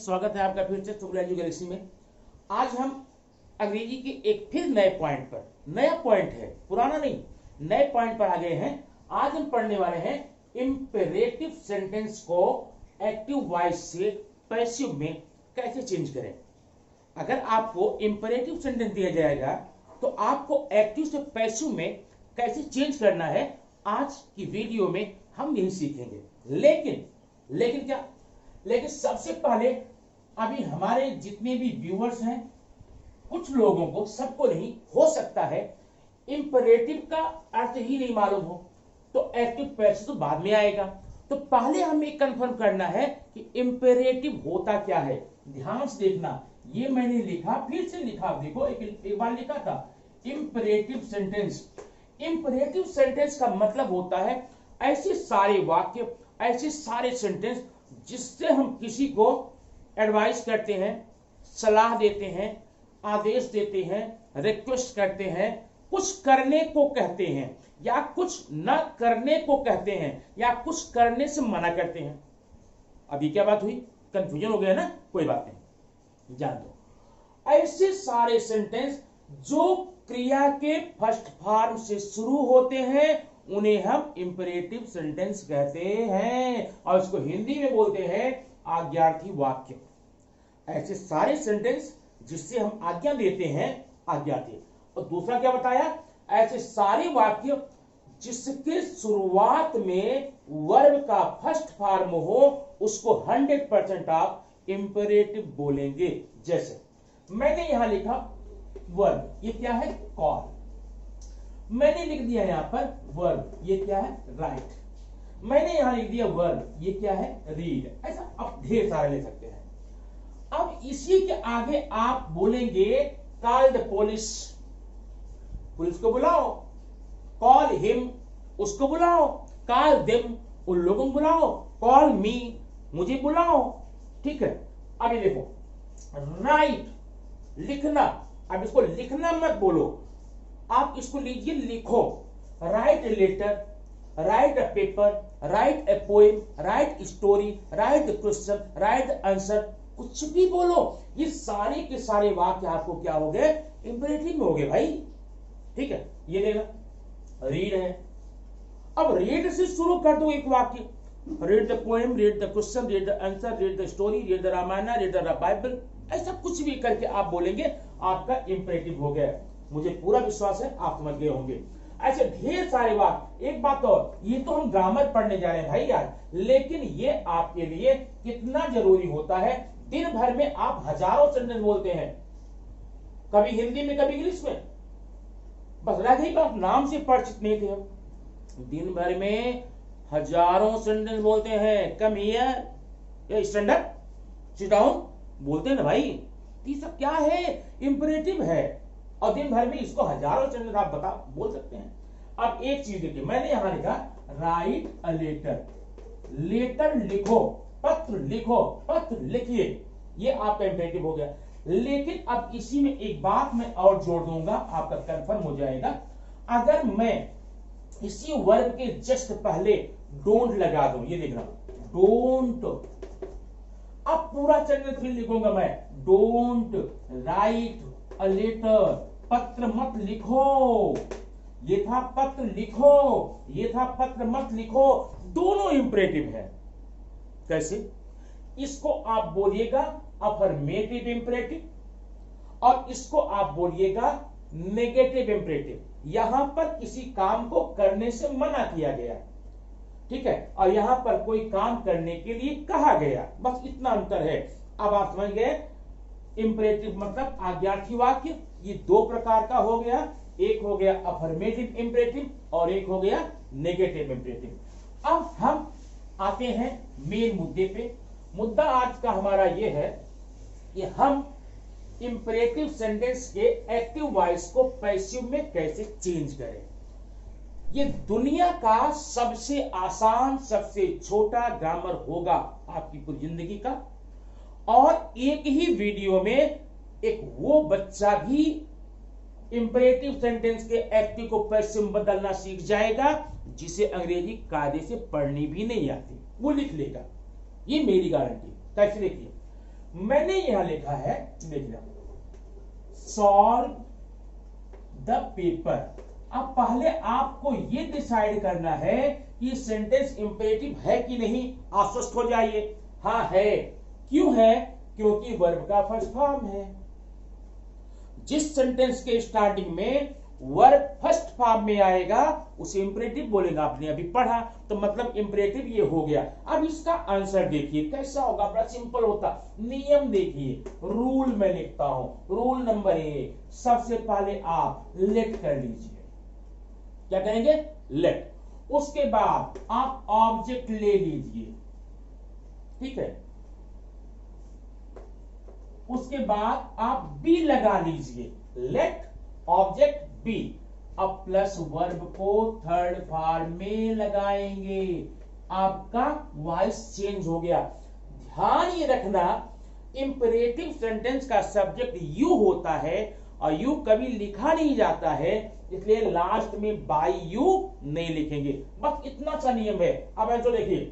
स्वागत है आपका फिर से सुब्राजू गैलेक्सी में। आज हम अंग्रेजी के एक फिर नए पॉइंट पर, नया पॉइंट है, पुराना नहीं, नए पॉइंट पर आ गए हैं। आज हम पढ़ने वाले हैं इंपेरेटिव सेंटेंस को एक्टिव वॉइस से पैसिव में कैसे चेंज करें। अगर आपको इंपेरेटिव सेंटेंस दिया जाएगा तो आपको एक्टिव से पैसिव में कैसे चेंज करना है, आज की वीडियो में हम यही सीखेंगे। लेकिन क्या, लेकिन सबसे पहले अभी हमारे जितने भी व्यूअर्स हैं, कुछ लोगों को, सबको नहीं, हो सकता है इंपेरेटिव का अर्थ ही नहीं मालूम हो, तो एक्टिव पैसिव तो बाद में आएगा। तो पहले हमें कंफर्म करना है कि इंपेरेटिव होता क्या है। ध्यान से देखना, ये मैंने लिखा, फिर से लिखा, देखो एक बार लिखा था इंपेरेटिव सेंटेंस। इंपेरेटिव सेंटेंस का मतलब होता है ऐसे सारे वाक्य, ऐसे सारे सेंटेंस जिससे हम किसी को एडवाइस करते हैं, सलाह देते हैं, आदेश देते हैं, रिक्वेस्ट करते हैं, कुछ करने को कहते हैं या कुछ न करने को कहते हैं या कुछ करने से मना करते हैं। अभी क्या बात हुई, कंफ्यूजन हो गया ना? कोई बात नहीं, जान दो। ऐसे सारे सेंटेंस जो क्रिया के फर्स्ट फॉर्म से शुरू होते हैं उन्हें हम इंपेरेटिव सेंटेंस कहते हैं और इसको हिंदी में बोलते हैं आज्ञार्थी वाक्य। ऐसे सारे सेंटेंस जिससे हम आज्ञा देते हैं, आज्ञार्थी। और दूसरा क्या बताया, ऐसे सारे वाक्य जिसके शुरुआत में वर्ब का फर्स्ट फॉर्म हो उसको 100% आप इंपेरेटिव बोलेंगे। जैसे मैंने यहां लिखा वर्ब, ये क्या है? कॉल। मैंने लिख दिया यहां पर वर्ब, ये क्या है? राइट। मैंने यहां लिख दिया वर्ब, ये क्या है? रीड। ऐसा आप ढेर सारे ले सकते हैं। अब इसी के आगे आप बोलेंगे कॉल द पुलिस, पुलिस को बुलाओ। कॉल हिम, उसको बुलाओ। कॉल देम, उन लोगों को बुलाओ। कॉल मी, मुझे बुलाओ। ठीक है, अभी देखो, राइट, लिखना। अब इसको लिखना मत बोलो, आप इसको लीजिए, लिखो। Write a letter, write a paper, write a poem, write story, write the question, write the answer, कुछ भी बोलो। ये सारे के सारे वाक्य आपको क्या हो गए? इंपेरेटिव में हो गए भाई। ठीक है, ये देखना, रीड है। अब रीड से शुरू कर दो एक वाक्य, read the poem, read the question, read the answer, read the story, read the Ramayana, read the Bible. ऐसा कुछ भी करके आप बोलेंगे, आपका इंपेरेटिव हो गया। मुझे पूरा विश्वास है आप समझ गए होंगे। ऐसे ढेर सारे वाक्य। एक बात और, ये तो हम ग्रामर पढ़ने जा रहे हैं भाई आज, लेकिन ये आपके लिए कितना जरूरी होता है। दिन भर में आप हजारों सेंटेंस बोलते हैं, कभी हिंदी में कभी इंग्लिश में, बस रह गई बात, नाम से परिचित नहीं थे हम। दिन भर में हजारों सेंटेंस बोलते हैं। Come here, stand up, sit down, बोलते हैं ना भाई। ये सब क्या है? इंपेरेटिव है। और दिन भर में इसको हजारों सेंटेंस आप बोल सकते हैं। अब एक चीज देखिए, मैंने यहां लिखा राइट अ लेटर, लेटर लिखो, पत्र लिखो, पत्र लिखिए, ये आपका इंपेरेटिव हो गया। लेकिन अब इसी में एक बात मैं और जोड़ दूंगा, आपका कंफर्म हो जाएगा। अगर मैं इसी वर्ब के जस्ट पहले डोंट लगा दूं, ये देखना, डोंट, अब पूरा सेंटेंस फिर लिखूंगा मैं, डोंट राइट अ लेटर, पत्र मत लिखो। ये था पत्र लिखो, ये था पत्र मत लिखो, दोनों इंपेरेटिव है। कैसे? इसको आप बोलिएगा अफर्मेटिव इंपेरेटिव और इसको आप बोलिएगा नेगेटिव इंपेरेटिव। यहां पर किसी काम को करने से मना किया गया, ठीक है, और यहां पर कोई काम करने के लिए कहा गया, बस इतना अंतर है। अब आप समझ गए, इंपेरेटिव मतलब आज्ञार्थी वाक्य। ये दो प्रकार का हो गया, एक हो गया अफर्मेटिव इंपेरेटिव और एक हो गया नेगेटिव इंपेरेटिव। अब हम आते हैं मेन मुद्दे पे। मुद्दा आज का हमारा ये है कि हम इंपेरेटिव सेंटेंस के एक्टिव वॉइस को पैसिव में कैसे चेंज करें। ये दुनिया का सबसे आसान, सबसे छोटा ग्रामर होगा आपकी पूरी जिंदगी का। और एक ही वीडियो में एक वो बच्चा भी इंपेरेटिव सेंटेंस के एक्टिव को पैसिव में बदलना सीख जाएगा जिसे अंग्रेजी कायदे से पढ़नी भी नहीं आती, वो लिख लेगा, ये मेरी गारंटी। कैसे? देखिए, मैंने यहां लिखा है, देखना, सॉल्व द पेपर। अब पहले आपको ये डिसाइड करना है कि सेंटेंस इंपेरेटिव है कि नहीं। आश्वस्त हो जाइए, हाँ है। क्यों है? क्योंकि वर्ब का फर्स्ट फॉर्म है। जिस सेंटेंस के स्टार्टिंग में वर्ब फर्स्ट फॉर्म में आएगा उसे इंपेरेटिव बोलेगा। आपने अभी पढ़ा, तो मतलब इंपेरेटिव ये हो गया। अब इसका आंसर देखिए कैसा होगा, बड़ा सिंपल होता। नियम देखिए, रूल में लिखता हूं। रूल नंबर 1, सबसे पहले आप लेट कर लीजिए। क्या कहेंगे? लेट। उसके बाद आप ऑब्जेक्ट ले लीजिए, ठीक है। उसके बाद आप बी लगा लीजिए, लेट ऑब्जेक्ट बी। अब प्लस वर्ब को थर्ड फॉर्म में लगाएंगे। आपका वॉइस चेंज हो गया। ध्यान ये रखना, इंपेरेटिव सेंटेंस का सब्जेक्ट यू होता है और यू कभी लिखा नहीं जाता है, इसलिए लास्ट में बाय यू नहीं लिखेंगे। बस इतना सा नियम है। अब ऐसा देखिए,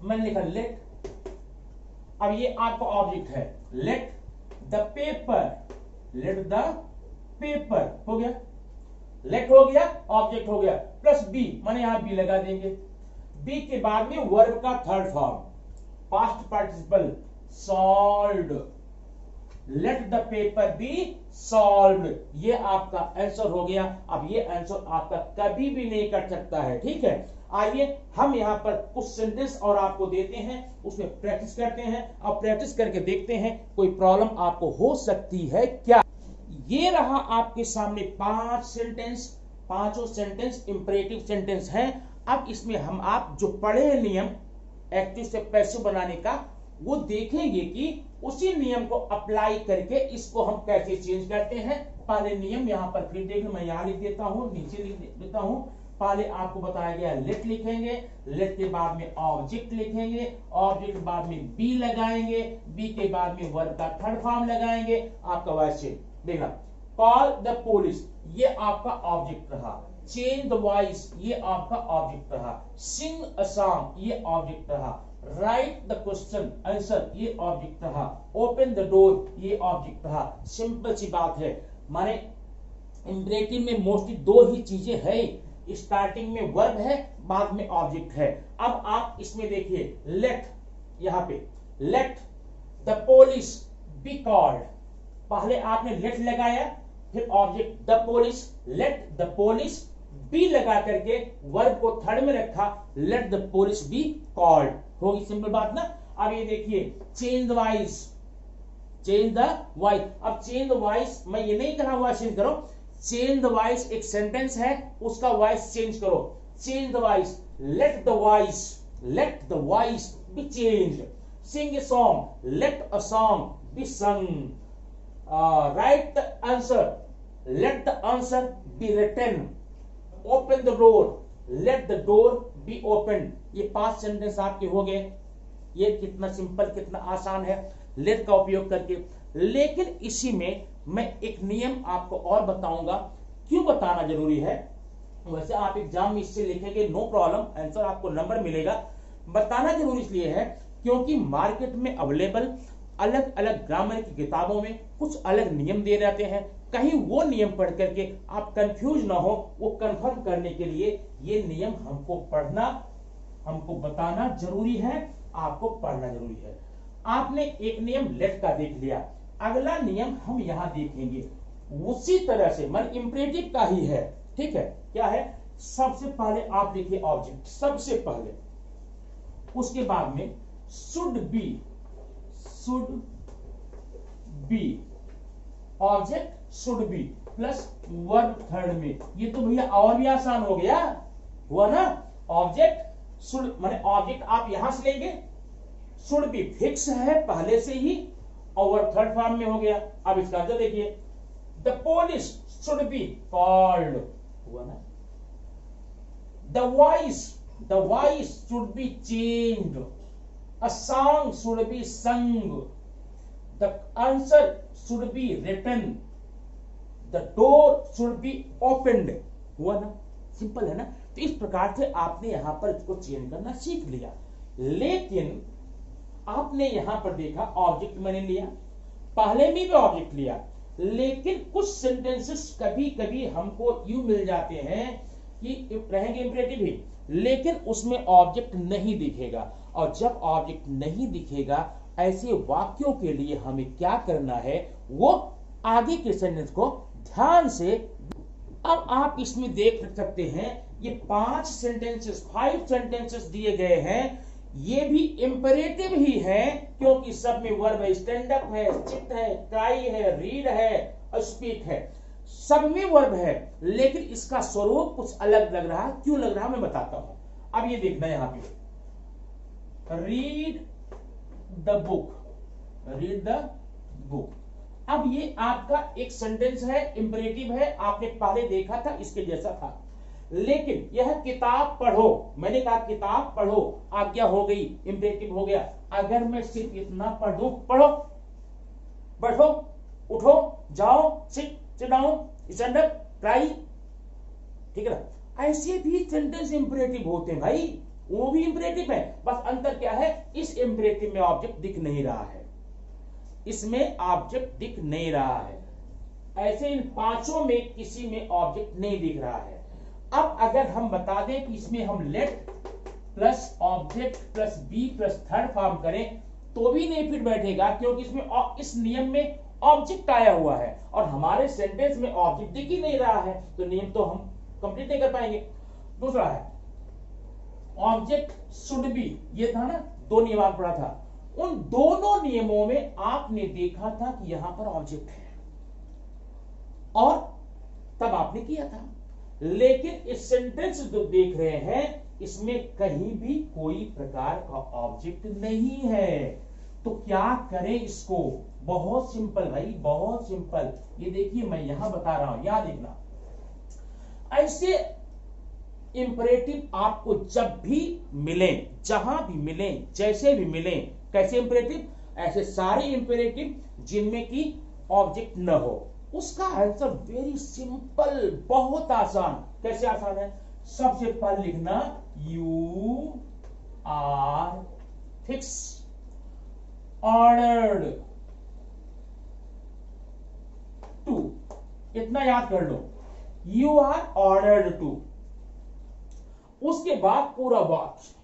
मैंने लिखा लेट, अब ये आपका ऑब्जेक्ट है। Let the paper, let the paper हो गया, लेट हो गया, ऑब्जेक्ट हो गया, प्लस बी, माने यहां बी लगा देंगे। बी के बाद में वर्ब का third form, past participle, solved. Let the paper B solved. ये आपका आंसर हो गया। अब ये आंसर आपका कभी भी नहीं कट सकता है, ठीक है। आइए हम यहां पर कुछ सेंटेंस और आपको देते हैं, उसमें प्रैक्टिस करते हैं और प्रैक्टिस करके देखते हैं कोई प्रॉब्लम आपको हो सकती है क्या। ये रहा आपके सामने 5 सेंटेंस, पांचों सेंटेंस इंपेरेटिव सेंटेंस हैं। अब इसमें हम आप जो पढ़े हैं नियम एक्टिव से पैसिव बनाने का, वो देखेंगे कि उसी नियम को अप्लाई करके इसको हम कैसे चेंज करते हैं। पहले नियम यहां पर फिर देख लो, मैं यहां लिख देता हूं, नीचे लिख देता हूं। पहले आपको बताया गया लेट लिखेंगे, लेट के बाद में ऑब्जेक्ट लिखेंगे, ऑब्जेक्ट के बाद में बी लगाएंगे, बी के बाद में वर्ब का थर्ड फॉर्म लगाएंगे। आपका वॉइस चेंज देखना। कॉल द पुलिस, ये आपका ऑब्जेक्ट रहा। चेंज द वॉइस, ये आपका ऑब्जेक्ट रहा। सिंग अ सॉन्ग, ये ऑब्जेक्ट रहा। राइट द क्वेश्चन आंसर, ये ऑब्जेक्ट रहा। ओपन द डोर, ये ऑब्जेक्ट रहा। सिंपल सी बात है। माने इंपेरेटिव में मोस्टली 2 ही चीजें है, स्टार्टिंग में वर्ब है, बाद में ऑब्जेक्ट है। अब आप इसमें देखिए, लेट, यहां पे let the police be called, पहले आपने लेट लगाया, फिर object the police, let the police be लगा करके वर्ब को थर्ड में रखा, let the police be called. होगी सिंपल बात ना। अब ये देखिए, change the voice, change the voice. अब चेंज द वॉइस, मैं ये नहीं कहा वॉइस चेंज करो, चेंज द वॉइस एक सेंटेंस है, उसका वॉइस चेंज करो। Change the voice, let the voice, let the voice be change. Sing a song, let a song be sung. Write the answer, let the answer be written. Open the door, let the door be open. ये 5 sentence आपके हो गए। ये कितना simple, कितना आसान है late का उपयोग करके। लेकिन इसी में मैं एक नियम आपको और बताऊंगा। क्यों बताना जरूरी है? वैसे आप एग्जाम में इससे लिखेंगे, नो प्रॉब्लम, आंसर आपको नंबर मिलेगा। बताना जरूरी इसलिए है क्योंकि मार्केट में अवेलेबल अलग अलग ग्रामर की किताबों में कुछ अलग नियम दे रहते हैं। कहीं वो नियम पढ़ करके आप कंफ्यूज ना हो, वो कंफर्म करने के लिए ये नियम हमको पढ़ना, हमको बताना जरूरी है, आपको पढ़ना जरूरी है। आपने एक नियम लेट का देख लिया, अगला नियम हम यहां देखेंगे उसी तरह से, मन इंपेरेटिव का ही है, ठीक है। क्या है? सबसे पहले आप देखिए ऑब्जेक्ट, सबसे पहले, उसके बाद में should be, should be, object should be plus verb third में। ये तो भैया और भी आसान हो गया, हुआ ना। ऑब्जेक्ट शुड, माने ऑब्जेक्ट आप यहां से लेंगे, शुड बी फिक्स है पहले से ही और थर्ड फॉर्म में हो गया। अब इसका आंसर देखिए, the police should be called, हुआ ना। The voice should be changed, a song should be sung, the answer should be written, the door should be opened, हुआ ना। सिंपल है ना। तो इस प्रकार से आपने यहां पर इसको चेंज करना सीख लिया। लेकिन आपने यहां पर देखा ऑब्जेक्ट मैंने लिया, पहले में भी ऑब्जेक्ट लिया, लेकिन कुछ सेंटेंसेस कभी कभी हमको यूं मिल जाते हैं कि रहेंगे इंपरेटिव ही, लेकिन उसमें ऑब्जेक्ट नहीं दिखेगा। और जब ऑब्जेक्ट नहीं दिखेगा ऐसे वाक्यों के लिए हमें क्या करना है, वो आगे के सेंटेंस को ध्यान से। अब आप इसमें देख सकते हैं ये 5 सेंटेंसेस दिए गए हैं, ये भी इंपरेटिव ही है, क्योंकि सब में वर्ब है, स्टैंड अप है, सिट है, ट्राई है, रीड है और स्पीक है, सब में वर्ब है, लेकिन इसका स्वरूप कुछ अलग लग रहा है। क्यों लग रहा है मैं बताता हूं। अब ये देखना यहां पे, read the book, read the book. अब ये आपका एक सेंटेंस है, इंपरेटिव है, आपने पहले देखा था, इसके जैसा था, लेकिन यह किताब पढ़ो, मैंने कहा किताब पढ़ो, आज्ञा हो गई, इंपरेटिव हो गया। अगर मैं सिर्फ इतना पढ़ूं, पढ़ो, बैठो, उठो, जाओ, sit down, stand up, try, ठीक है ना, ऐसे भी सेंटेंस इंपरेटिव होते हैं भाई, वो भी इंपरेटिव है। बस अंतर क्या है, इस इंपरेटिव में ऑब्जेक्ट दिख नहीं रहा है, इसमें ऑब्जेक्ट दिख नहीं रहा है, ऐसे इन 5 में किसी में ऑब्जेक्ट नहीं दिख रहा है। अब अगर हम बता दें कि इसमें हम let plus object plus be plus third form करें तो भी नहीं फिट बैठेगा, क्योंकि इसमें इस नियम में ऑब्जेक्ट आया हुआ है और हमारे सेंटेंस में ऑब्जेक्ट दिख ही नहीं रहा है, तो नियम तो हम कंप्लीट नहीं कर पाएंगे। दूसरा है ऑब्जेक्ट शुड बी, ये था ना, 2 नियम आपने पढ़ा था, उन दोनों नियमों में आपने देखा था कि यहां पर ऑब्जेक्ट है और तब आपने किया था, लेकिन इस सेंटेंस जो देख रहे हैं इसमें कहीं भी कोई प्रकार का ऑब्जेक्ट नहीं है, तो क्या करें इसको। बहुत सिंपल भाई, बहुत सिंपल। ये देखिए मैं यहां बता रहा हूं, याद देखना, ऐसे इंपरेटिव आपको जब भी मिले, जहां भी मिले, जैसे भी मिले, कैसे इंपरेटिव, ऐसे सारे इंपरेटिव जिनमें की ऑब्जेक्ट न हो, उसका आंसर वेरी सिंपल, बहुत आसान। कैसे आसान है, सबसे पहले लिखना you are fix ordered to, इतना याद कर लो, यू आर ऑर्डर्ड टू, उसके बाद पूरा वाक्य।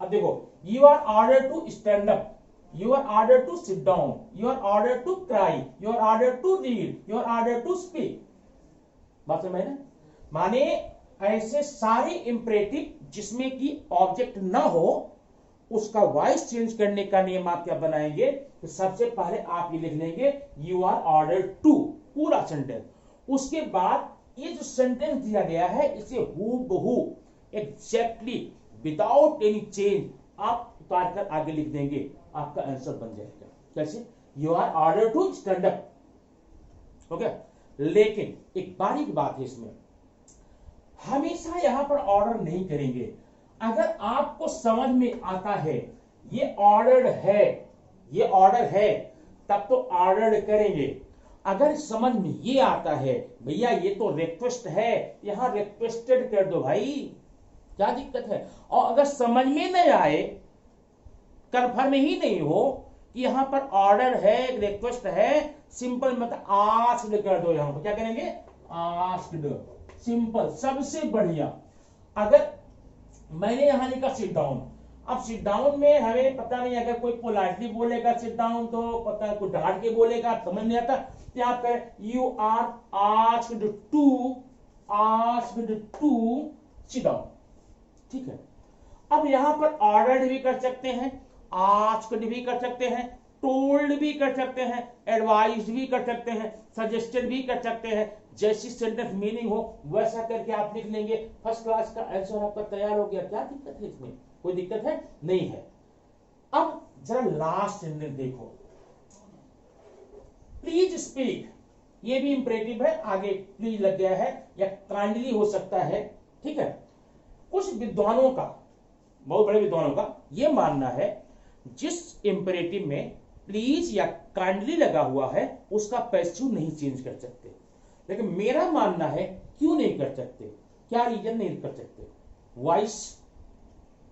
अब देखो, you are ordered to stand up, you are ordered to sit down, you are ordered to cry, you are ordered to read, you are ordered to speak। बात समझ में, माने ऐसे सारे इंपरेटिव जिसमें कि ऑब्जेक्ट ना हो, उसका वॉइस चेंज करने का नियम आप क्या बनाएंगे, तो सबसे पहले आप ये लिख लेंगे यू आर ऑर्डर्ड टू, पूरा सेंटेंस। उसके बाद ये जो सेंटेंस दिया गया है इसे हूबहू एग्जैक्टली विदाउट एनी चेंज आप उतार कर आगे लिख देंगे, आपका आंसर बन जाएगा। कैसे, you are order to stand up, okay. लेकिन एक बारीक बात है इसमें, हमेशा यहां पर ऑर्डर नहीं करेंगे। अगर आपको समझ में आता है ये ऑर्डर्ड है, ये ऑर्डर है, तब तो ऑर्डर्ड करेंगे। अगर समझ में ये आता है भैया ये तो रिक्वेस्ट है, यहां रिक्वेस्टेड कर दो भाई, क्या दिक्कत है। और अगर समझ में नहीं आए, कंफर्म ही नहीं हो कि यहां पर ऑर्डर है, रिक्वेस्ट है, सिंपल मतलब आस्क्ड कर दो, यहां पर क्या करेंगे, आस्क्ड, सिंपल, सबसे बढ़िया। अगर मैंने यहां लिखा सिट डाउन, अब सिट डाउन में हमें पता नहीं, अगर कोई पोलाइटली बोलेगा सिट डाउन तो पता है, कोई डांट के बोलेगा समझ नहीं आता, यहां पर you are asked to sit down, ठीक है। अब यहां पर ऑर्डर्ड भी कर सकते हैं, आस्क्ड भी कर सकते हैं, टोल्ड भी कर सकते हैं, एडवाइज्ड भी कर सकते हैं, सजेस्टेड भी कर सकते हैं, जैसी सेंटेंस मीनिंग हो वैसा करके आप लिख लेंगे, फर्स्ट क्लास का आंसर आपका तैयार हो गया। क्या दिक्कत है इसमें, कोई दिक्कत है नहीं है। अब जरा लास्ट सेंटेंस देखो, प्लीज स्पीक, ये भी इंपरेटिव है, आगे प्लीज लग गया है या काइंडली हो सकता है, ठीक है। कुछ विद्वानों का, बहुत बड़े विद्वानों का यह मानना है जिस इंपरेटिव में प्लीज या काइंडली लगा हुआ है उसका पैसिव नहीं चेंज कर सकते, लेकिन मेरा मानना है क्यों नहीं कर सकते, क्या रीजन नहीं कर सकते, वॉइस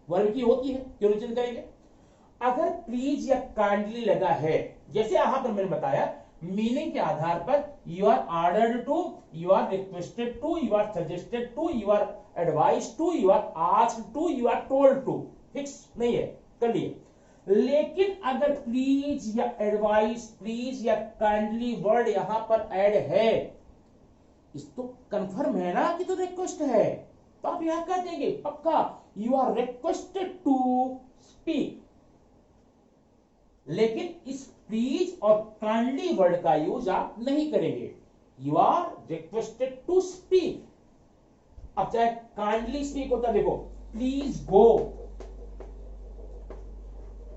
वर्ब की होती है, क्यों नहीं चेंज करेंगे। अगर प्लीज या काइंडली लगा है, जैसे यहां पर मैंने बताया मीनिंग के आधार पर you are ordered to, you are requested to, you are suggested to, you are advise to, you are asked to, you are told to, fix नहीं है, कर लिए। लेकिन अगर प्लीज या एडवाइस, प्लीज या काइंडली वर्ड यहां पर ऐड है, इस तो कंफर्म है ना कि तो रिक्वेस्ट है, तो आप यहां कह देंगे पक्का you are requested to speak. लेकिन इस प्लीज और काइंडली वर्ड का यूज आप नहीं करेंगे, you are requested to speak. अब चाहे काइंडली स्पीक होता, देखो please go,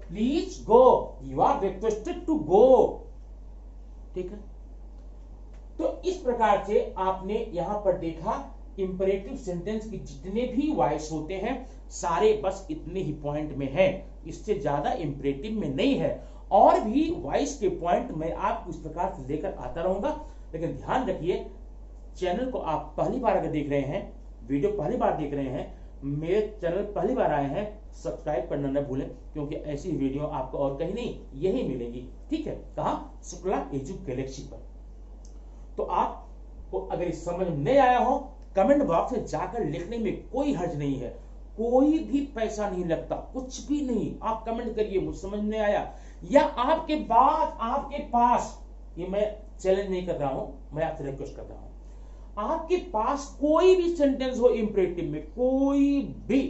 please go, you are requested to go, ठीक है। तो इस प्रकार से आपने यहां पर देखा इंपरेटिव सेंटेंस के जितने भी वॉइस होते हैं सारे बस इतने ही पॉइंट में हैं, इससे ज्यादा इंपरेटिव में नहीं है। और भी वॉइस के पॉइंट मैं आपको इस प्रकार से लेकर आता रहूंगा। लेकिन ध्यान रखिए, चैनल को आप पहली बार अगर देख रहे हैं, वीडियो पहली बार देख रहे हैं, मेरे चैनल पहली बार आए हैं, सब्सक्राइब करना न भूलें, क्योंकि ऐसी वीडियो आपको और कहीं नहीं यही मिलेगी, ठीक है। कहां? शुक्ला एजू गैलेक्सी पर। तो आपको अगर इस समझ नहीं आया हो, कमेंट बॉक्स में जाकर लिखने में कोई हर्ज नहीं है, कोई भी पैसा नहीं लगता, कुछ भी नहीं, आप कमेंट करिए मुझे समझ नहीं आया, या आपके बाद आपके पास, ये मैं चैलेंज नहीं कर रहा हूं, मैं आपसे रिक्वेस्ट कर रहा हूं, आपके पास कोई भी सेंटेंस हो इंपरेटिव में, कोई भी,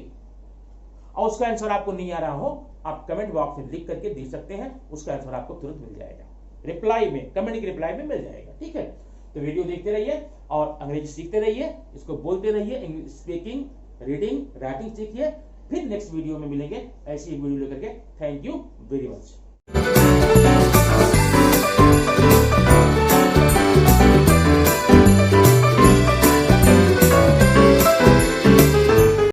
और उसका आंसर आपको नहीं आ रहा हो, आप कमेंट बॉक्स में लिख करके दे सकते हैं, उसका आंसर आपको तुरंत मिल जाएगा, रिप्लाई में, कमेंट के रिप्लाई में मिल जाएगा, ठीक है। तो वीडियो देखते रहिए और अंग्रेजी सीखते रहिए, इसको बोलते रहिए, इंग्लिश स्पीकिंग, रीडिंग, राइटिंग सीखिए। फिर नेक्स्ट वीडियो में मिलेंगे ऐसी वीडियो लेकर के। Thank you very much.